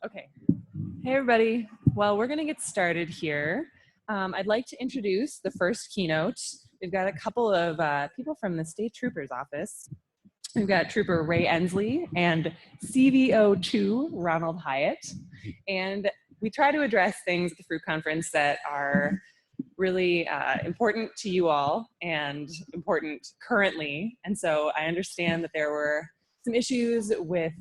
Okay. Hey, everybody. Well, we're going to get started here. I'd like to introduce the first keynote. We've got a couple of people from the State Trooper's Office. We've got Trooper Ray Ensley and CVO2 Ronald Hyatt. And we try to address things at the Fruit Conference that are really important to you all and important currently. And so I understand that there were some issues with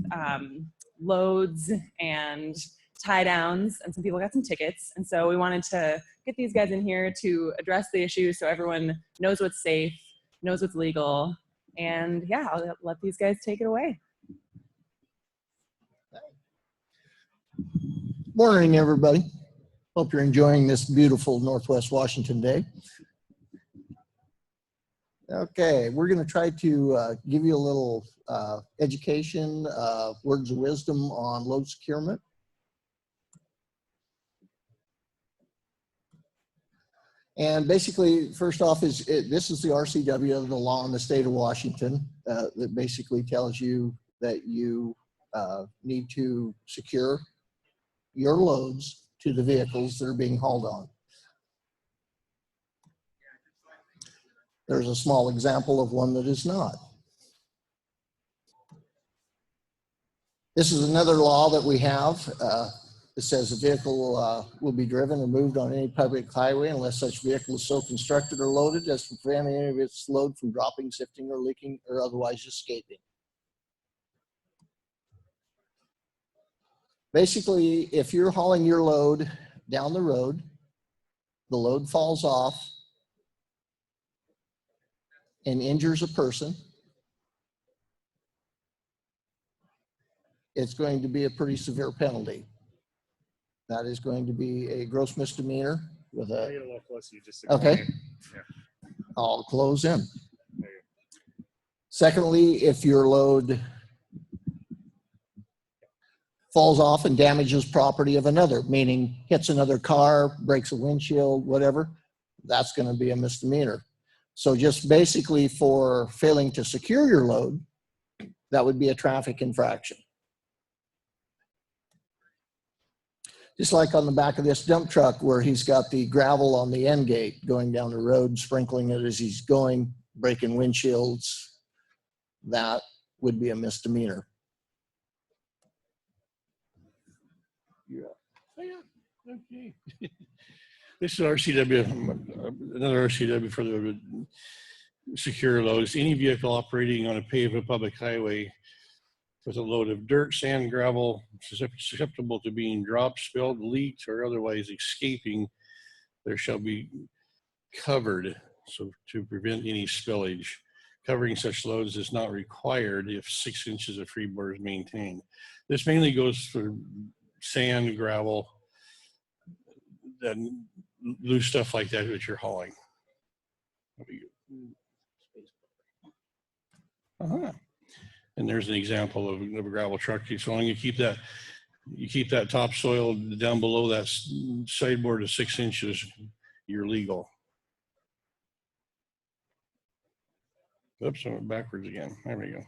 loads and tie downs, and some people got some tickets. And so we wanted to get these guys in here to address the issue so everyone knows what's safe, knows what's legal. And yeah, I'll let these guys take it away. Morning, everybody. Hope you're enjoying this beautiful Northwest Washington day. Okay, we're going to try to give you a little education, words of wisdom on load securement. And basically, first off, this is the RCW, the law in the state of Washington, that basically tells you that you need to secure your loads to the vehicles that are being hauled on. There's a small example of one that is not. This is another law that we have. It says a vehicle will be driven or moved on any public highway unless such vehicle is so constructed or loaded as to prevent any of its load from dropping, sifting, or leaking, or otherwise escaping. Basically, if you're hauling your load down the road, the load falls off and injures a person, it's going to be a pretty severe penalty. That is going to be a gross misdemeanor with a, okay, I'll close in. Secondly, if your load falls off and damages property of another, meaning hits another car, breaks a windshield, whatever, that's going to be a misdemeanor. So just basically for failing to secure your load, that would be a traffic infraction. Just like on the back of this dump truck where he's got the gravel on the end gate going down the road, sprinkling it as he's going, breaking windshields, that would be a misdemeanor. Yeah. Oh, yeah. Okay. This is RCW, another RCW for the secure loads. Any vehicle operating on a paved public highway with a load of dirt, sand, gravel, susceptible to being dropped, spilled, leaked, or otherwise escaping, there shall be covered, so to prevent any spillage. Covering such loads is not required if 6 inches of freeboard is maintained. This mainly goes for sand, gravel, and loose stuff like that you're hauling. And there's an example of a gravel truck. So long you keep that topsoil down below that sideboard of 6 inches, you're legal. Oops, I went backwards again. There we go.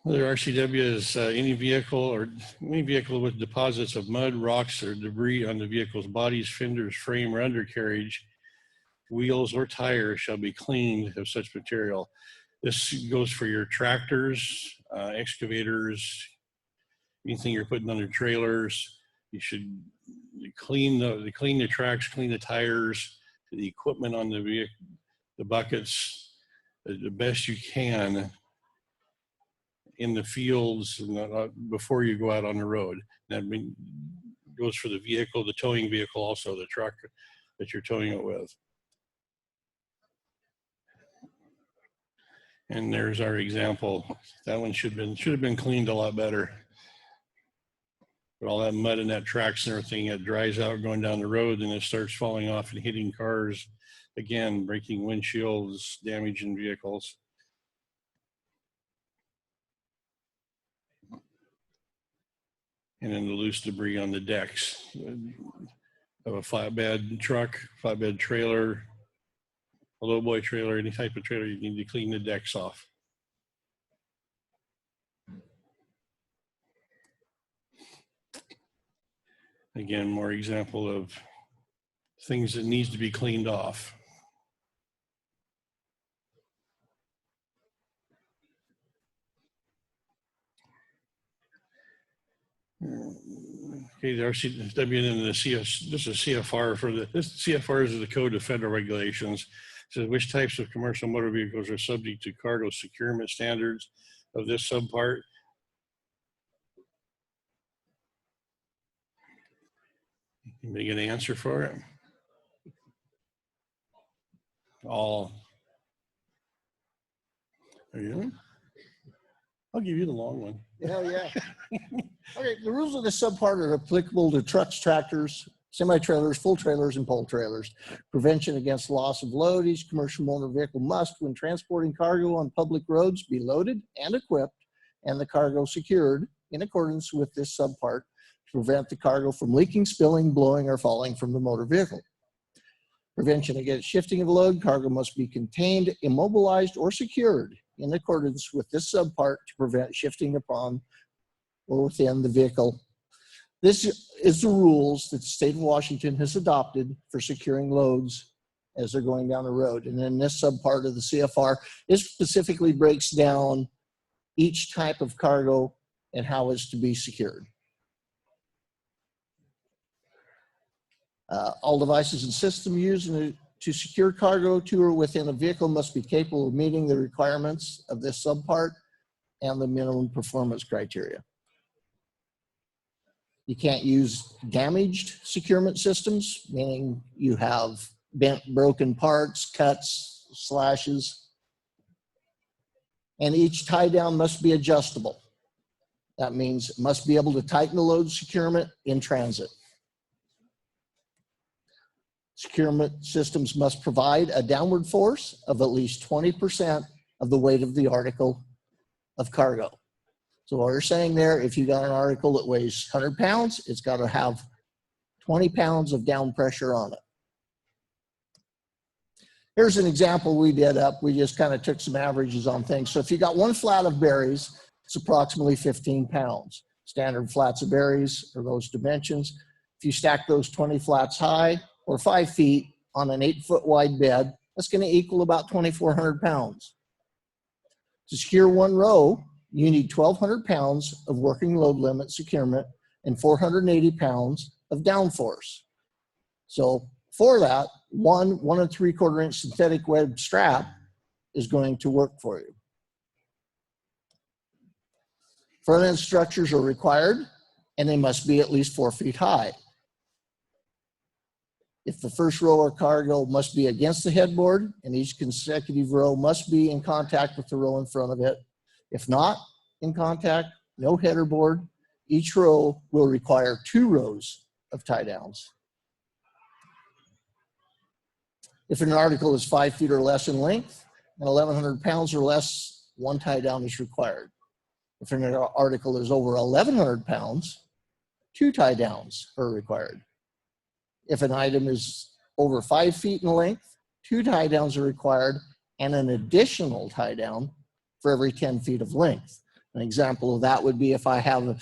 Other RCW is any vehicle with deposits of mud, rocks, or debris on the vehicle's bodies, fenders, frame, or undercarriage, wheels, or tires shall be cleaned of such material. This goes for your tractors, excavators, anything you're putting under trailers. You should clean the tracks, clean the tires, the equipment on the vehicle, the buckets, the best you can in the fields before you go out on the road. That goes for the vehicle, the towing vehicle, also the truck that you're towing it with. And there's our example. That one should have been cleaned a lot better. But all that mud and that tracks and everything, it dries out going down the road, and it starts falling off and hitting cars. Again, breaking windshields, damaging vehicles. And then the loose debris on the decks of a flatbed truck, flatbed trailer, a lowboy trailer, any type of trailer, you need to clean the decks off. Again, more example of things that needs to be cleaned off. Okay, the RCW and the CS, this is CFR for this CFR is the Code of Federal Regulations. It says which types of commercial motor vehicles are subject to cargo securement standards of this subpart. Anybody get an answer for it? All. Are you? I'll give you the long one. Hell yeah. Okay, the rules of this subpart are applicable to trucks, tractors, semi-trailers, full trailers, and pole trailers. Prevention against loss of load. Each commercial motor vehicle must, when transporting cargo on public roads, be loaded and equipped and the cargo secured in accordance with this subpart to prevent the cargo from leaking, spilling, blowing, or falling from the motor vehicle. Prevention against shifting of load. Cargo must be contained, immobilized, or secured in accordance with this subpart to prevent shifting upon or within the vehicle. This is the rules that the state of Washington has adopted for securing loads as they're going down the road. And then this subpart of the CFR, it specifically breaks down each type of cargo and how it's to be secured. All devices and systems used to secure cargo to or within a vehicle must be capable of meeting the requirements of this subpart and the minimum performance criteria. You can't use damaged securement systems, meaning you have bent, broken parts, cuts, slashes. And each tie down must be adjustable. That means it must be able to tighten the load securement in transit. Securement systems must provide a downward force of at least 20% of the weight of the article of cargo. So what we're saying there, if you got an article that weighs 100 pounds, it's got to have 20 pounds of down pressure on it. Here's an example we did up. We just kind of took some averages on things. So if you got one flat of berries, it's approximately 15 pounds. Standard flats of berries are those dimensions. If you stack those 20 flats high or 5 feet on an 8-foot wide bed, that's going to equal about 2,400 pounds. To secure one row, you need 1,200 pounds of working load limit securement and 480 pounds of downforce. So for that, one 1 3/4 inch synthetic web strap is going to work for you. Front end structures are required and they must be at least 4 feet high. If the first row of cargo must be against the headboard and each consecutive row must be in contact with the row in front of it. If not in contact, no header board, each row will require 2 rows of tie downs. If an article is 5 feet or less in length and 1,100 pounds or less, 1 tie down is required. If an article is over 1,100 pounds, 2 tie downs are required. If an item is over 5 feet in length, 2 tie downs are required and an additional tie down for every 10 feet of length. An example of that would be if I have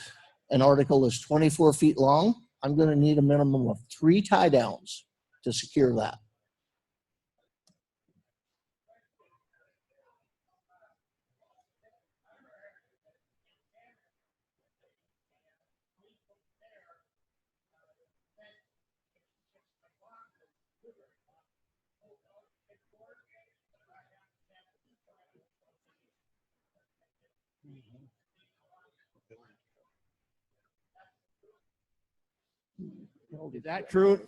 an article that's 24 feet long, I'm going to need a minimum of 3 tie downs to secure that. Is that true?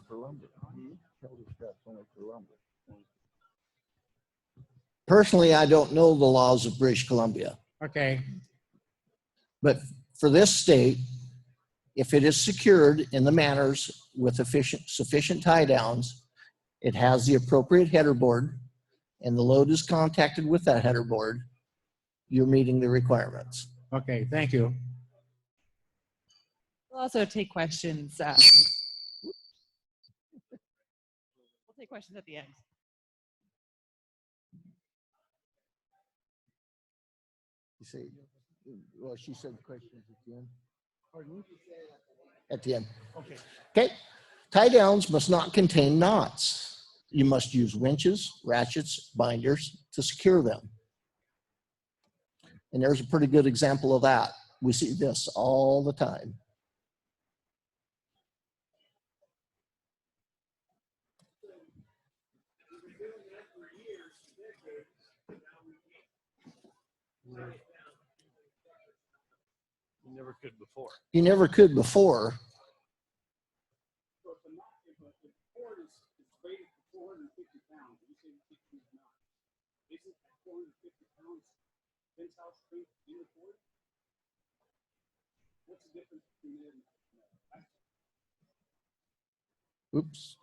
Personally, I don't know the laws of British Columbia, Okay. but for this state, if it is secured in the manners with sufficient tie downs, it has the appropriate header board, and the load is contacted with that header board, you're meeting the requirements. Okay, thank you. We'll also take questions. We'll take questions at the end. You see, well, she said questions at the end. Pardon? At the end. Okay. Okay. Tie downs must not contain knots. You must use winches, ratchets, binders to secure them. And there's a pretty good example of that. We see this all the time. You never could before. You never could before. Oops.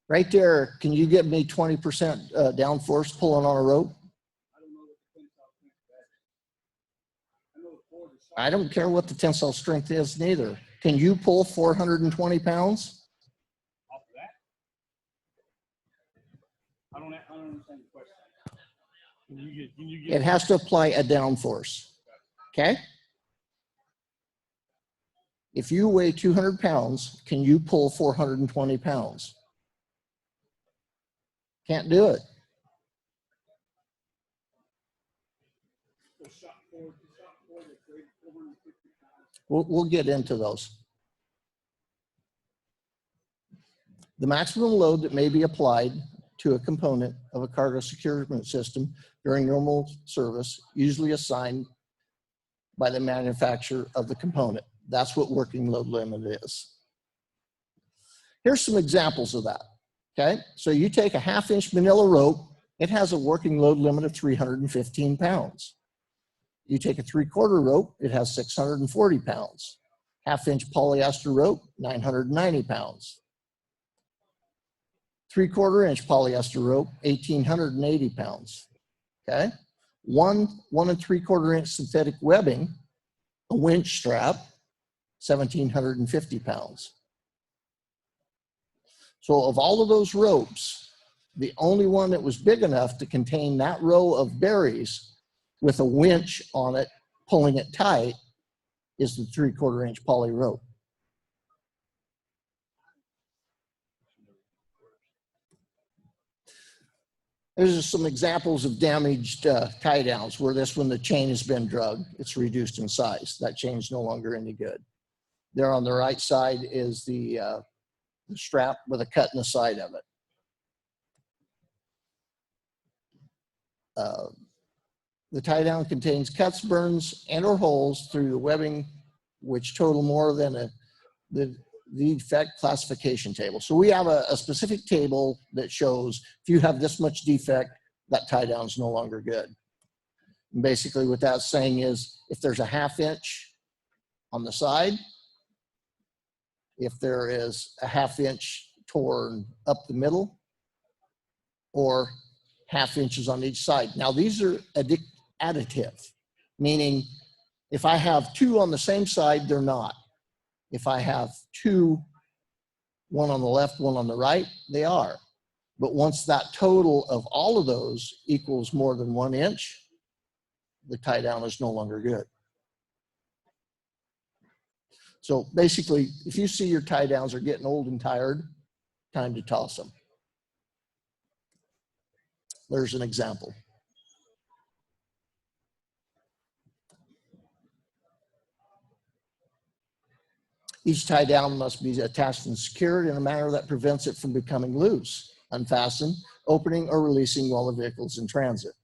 Right there, can you give me 20% downforce pulling on a rope? I don't care what the tensile strength is neither. Can you pull 420 pounds? Off of that? I don't understand the question. Can you get It has to apply a downforce. Okay? If you weigh 200 pounds, can you pull 420 pounds? Can't do it. We'll get into those. The maximum load that may be applied to a component of a cargo securement system during normal service, usually assigned by the manufacturer of the component. That's what working load limit is. Here's some examples of that. Okay, so you take a 1/2-inch manila rope, it has a working load limit of 315 pounds. You take a 3/4 rope, it has 640 pounds. 1/2-inch polyester rope, 990 pounds. 3/4-inch polyester rope, 1,880 pounds. Okay, 1 3/4-inch synthetic webbing, a winch strap, 1,750 pounds. So of all of those ropes, the only one that was big enough to contain that row of berries with a winch on it, pulling it tight, is the 3/4-inch poly rope. There's just some examples of damaged tie downs where this one, the chain has been drug. It's reduced in size. That chain's no longer any good. There on the right side is the strap with a cut in the side of it. The tie down contains cuts, burns, and or holes through the webbing, which total more than the defect classification table. So we have a specific table that shows if you have this much defect, that tie down is no longer good. And basically what that's saying is if there's a 1/2-inch on the side, if there is a 1/2-inch torn up the middle, or 1/2 inches on each side. Now these are additive, meaning if I have 2 on the same side, they're not. If I have 2, one on the left, one on the right, they are. But once that total of all of those equals more than 1 inch, the tie down is no longer good. So basically, if you see your tie downs are getting old and tired, time to toss them. There's an example. Each tie down must be attached and secured in a manner that prevents it from becoming loose, unfastened, opening, or releasing while the vehicle is in transit.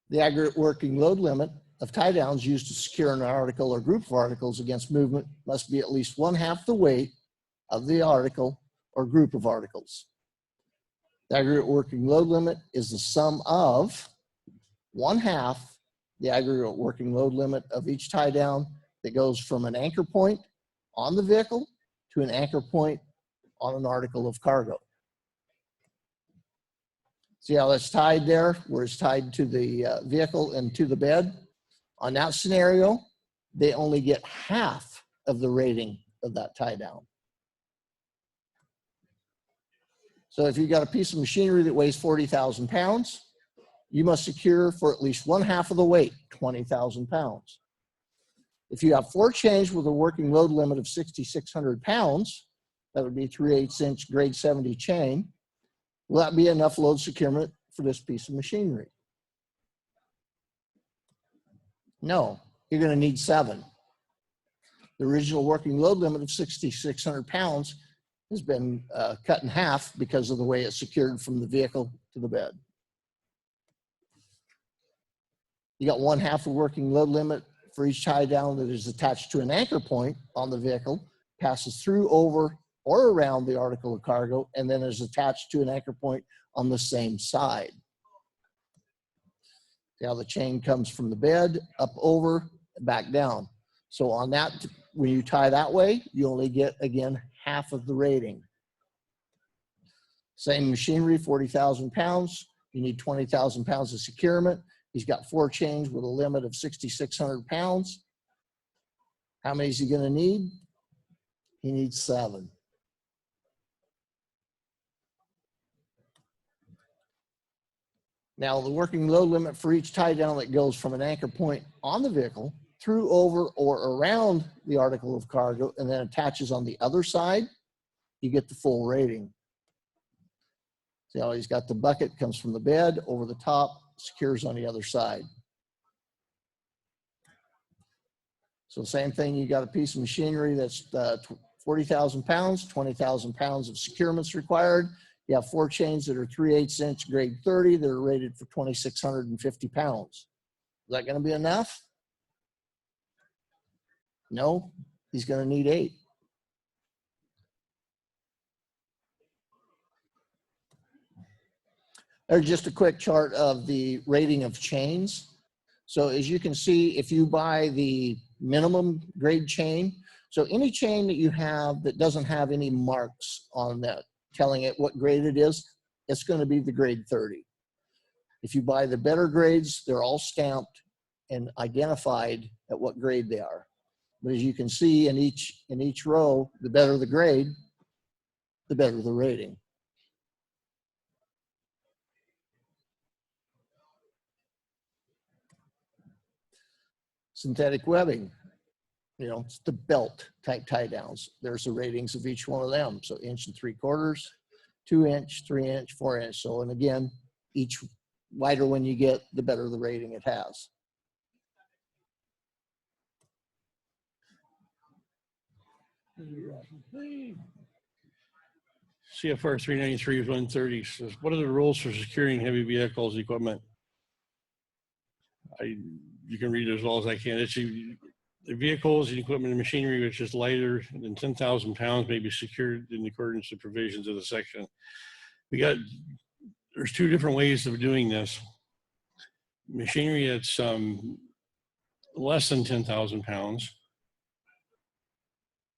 The aggregate working load limit of tie downs used to secure an article or group of articles against movement must be at least 1/2 the weight of the article or group of articles. The aggregate working load limit is the sum of 1/2 the aggregate working load limit of each tie down that goes from an anchor point on the vehicle to an anchor point on an article of cargo. See how that's tied there, where it's tied to the vehicle and to the bed? On that scenario, they only get 1/2 of the rating of that tie down. So if you've got a piece of machinery that weighs 40,000 pounds, you must secure for at least 1/2 of the weight, 20,000 pounds. If you have 4 chains with a working load limit of 6,600 pounds, that would be 3/8 inch grade 70 chain, will that be enough load securement for this piece of machinery? No, you're going to need 7. The original working load limit of 6,600 pounds has been cut in half because of the way it's secured from the vehicle to the bed. You got 1/2 a working load limit for each tie down that is attached to an anchor point on the vehicle, passes through, over, or around the article of cargo, and then is attached to an anchor point on the same side. Now the chain comes from the bed, up, over, back down. So on that, when you tie that way, you only get, again, 1/2 of the rating. Same machinery, 40,000 pounds. You need 20,000 pounds of securement. He's got 4 chains with a limit of 6,600 pounds. How many is he going to need? He needs 7. Now, the working load limit for each tie down that goes from an anchor point on the vehicle through, over, or around the article of cargo and then attaches on the other side, you get the full rating. See how he's got the bucket, comes from the bed, over the top, secures on the other side. So same thing, you got a piece of machinery that's 40,000 pounds, 20,000 pounds of securements required. You have 4 chains that are 3/8 inch grade 30 that are rated for 2,650 pounds. Is that going to be enough? No, he's going to need 8. There's just a quick chart of the rating of chains. So as you can see, if you buy the minimum grade chain, so any chain that you have that doesn't have any marks on that telling it what grade it is, it's going to be the grade 30. If you buy the better grades, they're all stamped and identified at what grade they are. But as you can see in each row, the better the grade, the better the rating. Synthetic webbing, you know, it's the belt type tie downs. There's the ratings of each one of them. So 1 3/4 inch, 2 inch, 3 inch, 4 inch. So, and again, each wider one you get, the better the rating it has. CFR 393-130 says, what are the rules for securing heavy vehicles equipment? You can read it as well as I can. It's the vehicles and equipment and machinery which is lighter than 10,000 pounds may be secured in accordance to provisions of the section. There's 2 different ways of doing this. Machinery that's less than 10,000 pounds.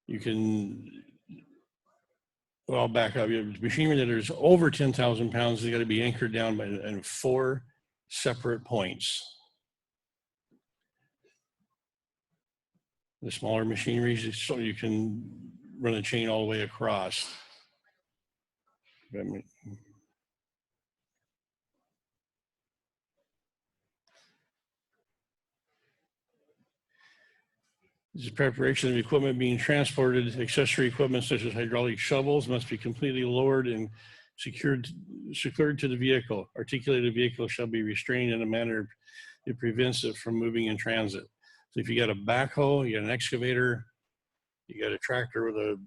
You can, well, back up. You have machinery that is over 10,000 pounds. They got to be anchored down in 4 separate points. The smaller machineries, so you can run a chain all the way across. This is preparation of equipment being transported. Accessory equipment such as hydraulic shovels must be completely lowered and secured to the vehicle. Articulated vehicle shall be restrained in a manner that prevents it from moving in transit. So if you got a backhoe, you got an excavator, you got a tractor with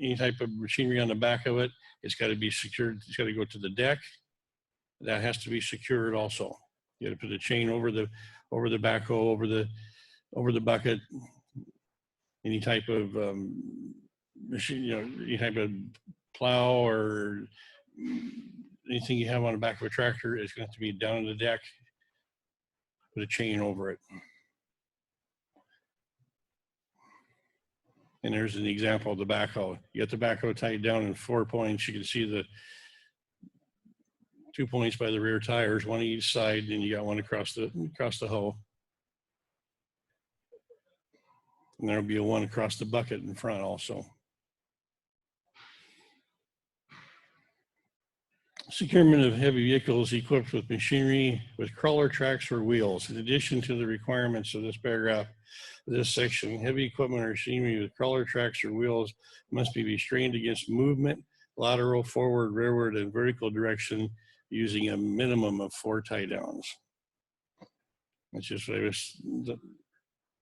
any type of machinery on the back of it, it's got to be secured. It's got to go to the deck. That has to be secured also. You got to put a chain over the backhoe, over the bucket. Any type of machine, you know, any type of plow or anything you have on the back of a tractor is going to have to be down on the deck. Put a chain over it. And there's an example of the backhoe. You got the backhoe tied down in 4 points. You can see the 2 points by the rear tires, 1 each side, and you got 1 across the hoe. And there'll be a 1 across the bucket in front also. Securement of heavy vehicles equipped with machinery with crawler tracks or wheels. In addition to the requirements of this paragraph, this section, heavy equipment or machinery with crawler tracks or wheels must be restrained against movement, lateral, forward, rearward, and vertical direction using a minimum of 4 tie downs. That's just what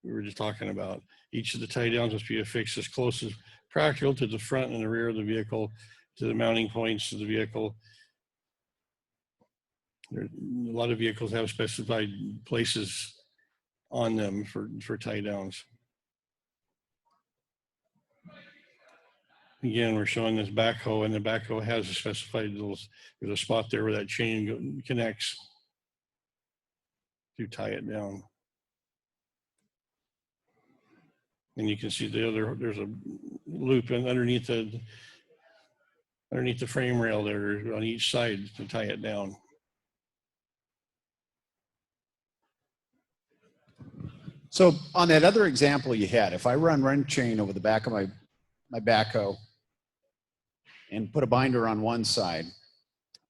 we were just talking about. Each of the tie downs must be affixed as close as practical to the front and the rear of the vehicle, to the mounting points of the vehicle. A lot of vehicles have specified places on them for tie downs. Again, we're showing this backhoe, and the backhoe has a specified little, there's a spot there where that chain connects to tie it down. And you can see there's a loop underneath the frame rail there on each side to tie it down. So on that other example you had, if I run chain over the back of my backhoe and put a binder on one side,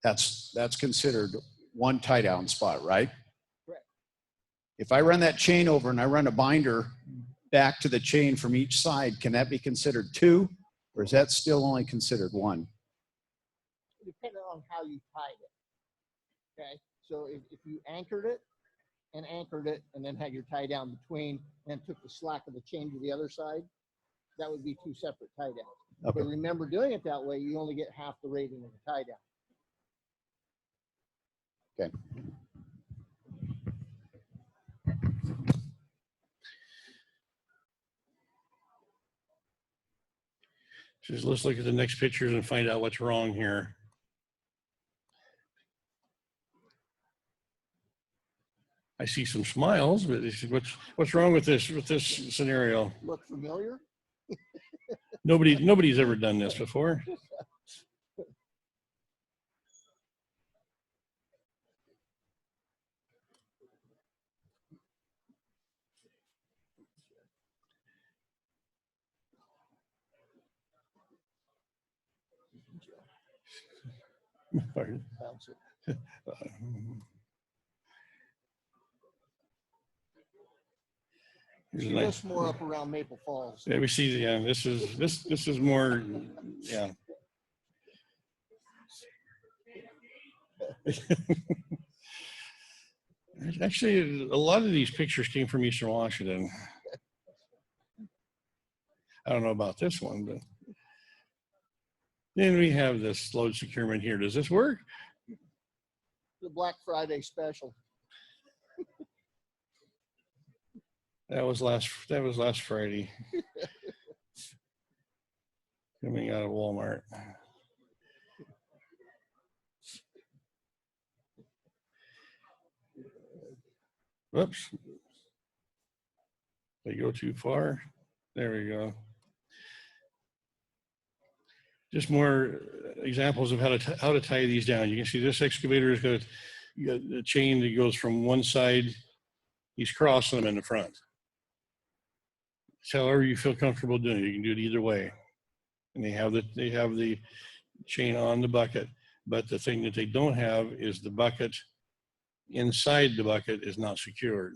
that's considered one tie down spot, right? Correct. If I run that chain over and I run a binder back to the chain from each side, can that be considered 2, or is that still only considered 1? Depending on how you tied it. Okay, so if you anchored it and then had your tie down between and took the slack of the chain to the other side, that would be 2 separate tie downs. Okay. But remember, doing it that way, you only get half the rating of the tie down. Okay. Just let's look at the next pictures and find out what's wrong here. I see some smiles, but what's wrong with this scenario? Look familiar? Nobody's ever done this before. Pardon? Bounce it. Here's a See nice- this more up around Maple Falls. Yeah, we see. Yeah, this is more. Yeah. Actually, a lot of these pictures came from Eastern Washington. I don't know about this one, but then we have this load securement here. Does this work? The Black Friday special. That was last Friday. Coming out of Walmart. Whoops. They go too far. There we go. Just more examples of how to tie these down. You can see this excavator has got a chain that goes from one side. He's crossing them in the front. So however you feel comfortable doing it, you can do it either way. And they have the chain on the bucket, but the thing that they don't have is the bucket. Inside the bucket is not secured.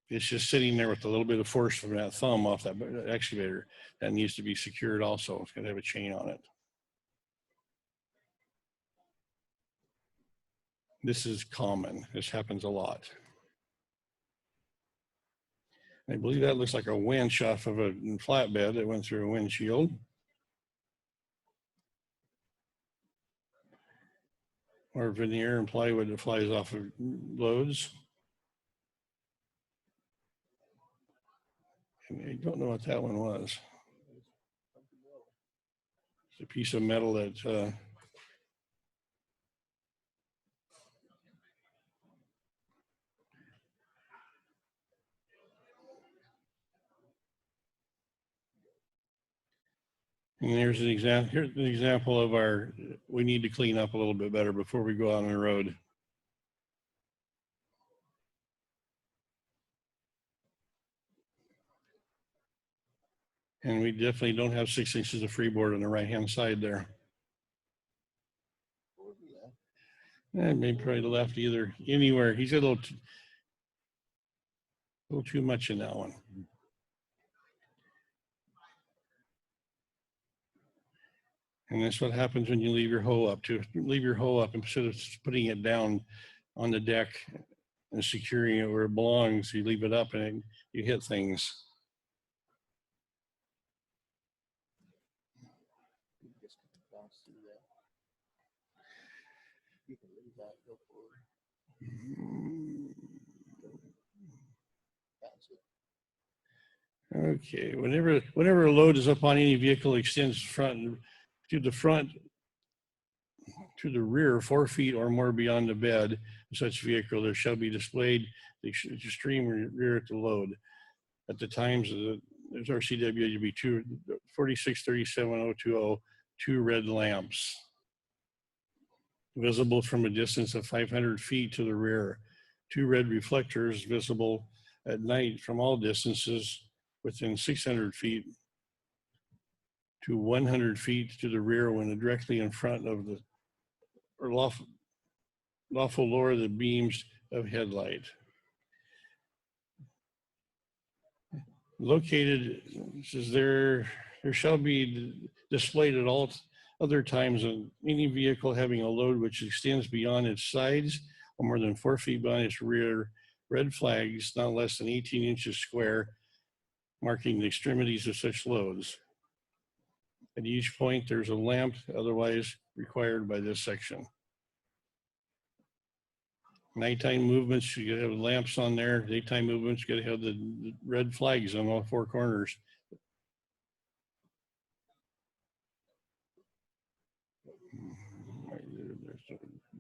It's just sitting there with a little bit of force from that thumb off that excavator. That needs to be secured also. It's going to have a chain on it. This is common. This happens a lot. I believe that looks like a winch off of a flatbed that went through a windshield. Or veneer and plywood that flies off of loads. And I don't know what that one was. It's a piece of metal that and here's an example of our, we need to clean up a little bit better before we go out on the road. And we definitely don't have 6 inches of freeboard on the right-hand side there. Maybe probably the left either, anywhere. He's a little too much in that one. And that's what happens when you leave your hoe up. To leave your hoe up instead of putting it down on the deck and securing it where it belongs, you leave it up and you hit things. Okay, whenever a load is up on any vehicle extends to the rear 4 feet or more beyond the bed of such vehicle, there shall be displayed the extreme rear at the load. At the times of there's RCWB 4637.020, 2 red lamps visible from a distance of 500 feet to the rear, 2 red reflectors visible at night from all distances within 600 feet to 100 feet to the rear when directly in front of the or lawful lower the beams of headlight. Located, says there shall be displayed at all other times on any vehicle having a load which extends beyond its sides or more than 4 feet beyond its rear, red flags not less than 18 inches square, marking the extremities of such loads. At each point, there's a lamp otherwise required by this section. Nighttime movements, you gotta have lamps on there. Daytime movements, you gotta have the red flags on all 4 corners.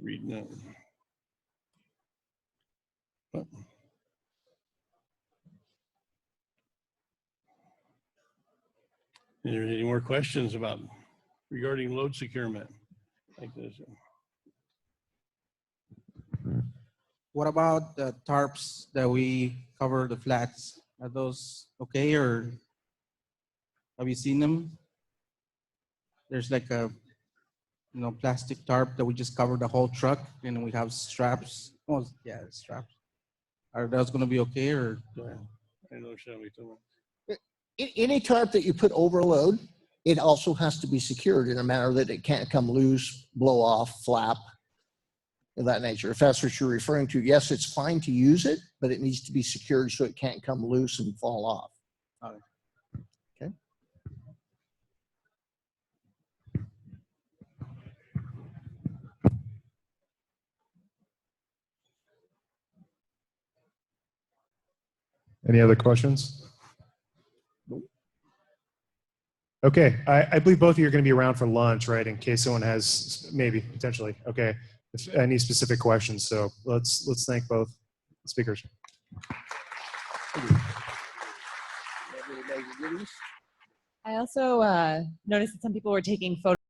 Reading it. Oh. Are there any more questions regarding load securement? Like this? What about the tarps that we cover the flats? Are those okay, or have you seen them? There's like a plastic tarp that we just cover the whole truck, and we have straps. Oh, yeah, straps. Are those going to be okay, or? I know Shelby told Any tarp that you put over a load, it also has to be secured in a manner that it can't come loose, blow off, flap, of that nature. If that's what you're referring to, yes, it's fine to use it, but it needs to be secured so it can't come loose and fall off. Okay. Any other questions? Okay, I believe both of you are going to be around for lunch, right? In case someone has maybe potentially. Okay, if any specific questions. So let's thank both speakers. I also noticed that some people were taking photos